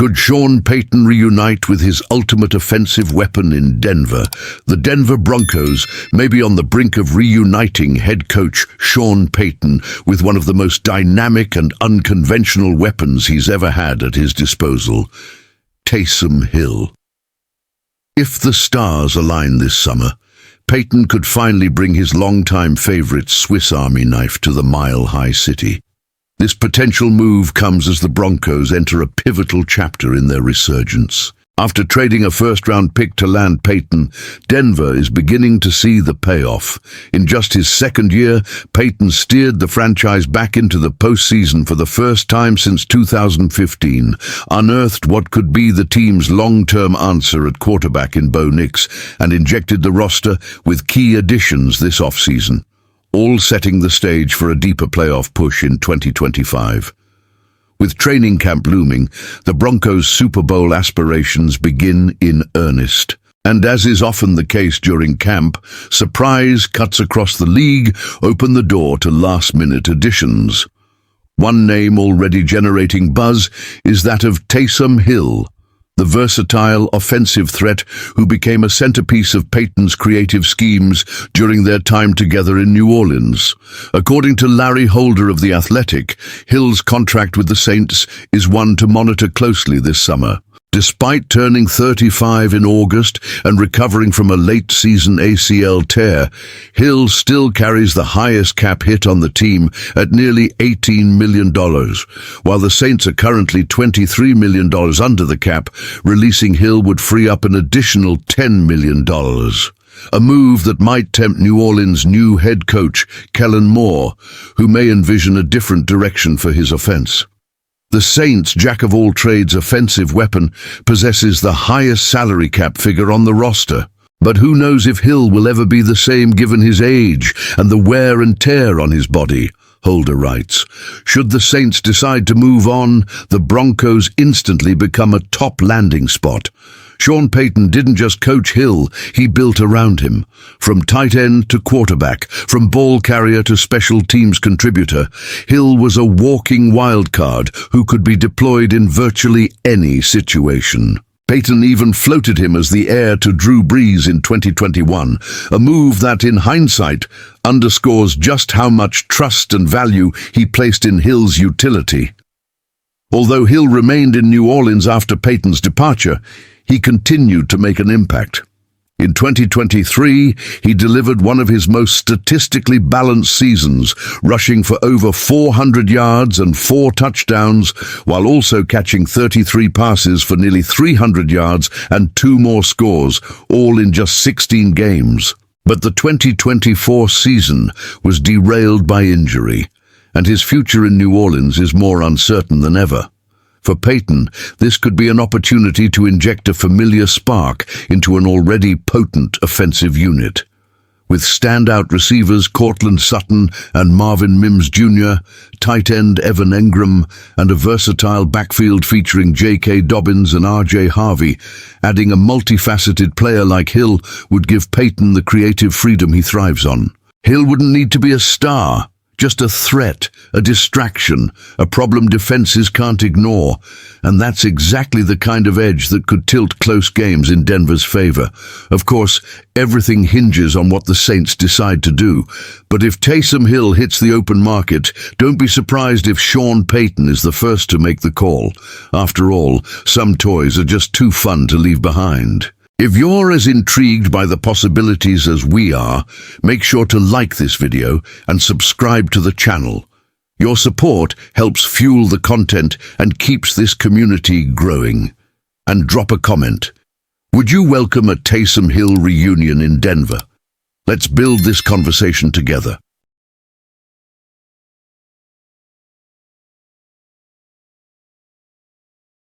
Could Sean Payton reunite with his ultimate offensive weapon in Denver? The Denver Broncos may be on the brink of reuniting head coach Sean Payton with one of the most dynamic and unconventional weapons he's ever had at his disposal: Taysom Hill. If the stars align this summer, Payton could finally bring his longtime favorite Swiss Army knife to the mile-high city. This potential move comes as the Broncos enter a pivotal chapter in their resurgence. After trading a first-round pick to land Payton, Denver is beginning to see the payoff. In just his second year, Payton steered the franchise back into the postseason for the first time since 2015, unearthed what could be the team's long-term answer at quarterback in Bo Nix, and injected the roster with key additions this offseason, all setting the stage for a deeper playoff push in 2025. With training camp looming, the Broncos' Super Bowl aspirations begin in earnest. And as is often the case during camp, surprise cuts across the league open the door to last-minute additions. One name already generating buzz is that of Taysom Hill, the versatile offensive threat who became a centerpiece of Payton's creative schemes during their time together in New Orleans. According to Larry Holder of The Athletic, Hill's contract with the Saints is one to monitor closely this summer. Despite turning 35 in August and recovering from a late-season ACL tear, Hill still carries the highest cap hit on the team at nearly $18 million, while the Saints are currently $23 million under the cap. Releasing Hill would free up an additional $10 million. A move that might tempt New Orleans' new head coach, Kellen Moore, who may envision a different direction for his offense. The Saints' jack-of-all-trades offensive weapon possesses the highest salary cap figure on the roster. But who knows if Hill will ever be the same given his age and the wear and tear on his body, Holder writes. Should the Saints decide to move on, the Broncos instantly become a top landing spot. Sean Payton didn't just coach Hill, he built around him. From tight end to quarterback, from ball carrier to special teams contributor, Hill was a walking wildcard who could be deployed in virtually any situation. Payton even floated him as the heir to Drew Brees in 2021, a move that, in hindsight, underscores just how much trust and value he placed in Hill's utility. Although Hill remained in New Orleans after Payton's departure, he continued to make an impact. In 2023, he delivered one of his most statistically balanced seasons, rushing for over 400 yards and 4 touchdowns, while also catching 33 passes for nearly 300 yards and 2 more scores, all in just 16 games. But the 2024 season was derailed by injury, and his future in New Orleans is more uncertain than ever. For Payton, this could be an opportunity to inject a familiar spark into an already potent offensive unit. With standout receivers Courtland Sutton and Marvin Mims Jr., tight end Evan Engram, and a versatile backfield featuring J.K. Dobbins and R.J. Harvey, adding a multifaceted player like Hill would give Payton the creative freedom he thrives on. Hill wouldn't need to be a star, just a threat, a distraction, a problem defenses can't ignore. And that's exactly the kind of edge that could tilt close games in Denver's favor. Of course, everything hinges on what the Saints decide to do. But if Taysom Hill hits the open market, don't be surprised if Sean Payton is the first to make the call. After all, some toys are just too fun to leave behind. If you're as intrigued by the possibilities as we are, make sure to like this video and subscribe to the channel. Your support helps fuel the content and keeps this community growing. And drop a comment. Would you welcome a Taysom Hill reunion in Denver? Let's build this conversation together.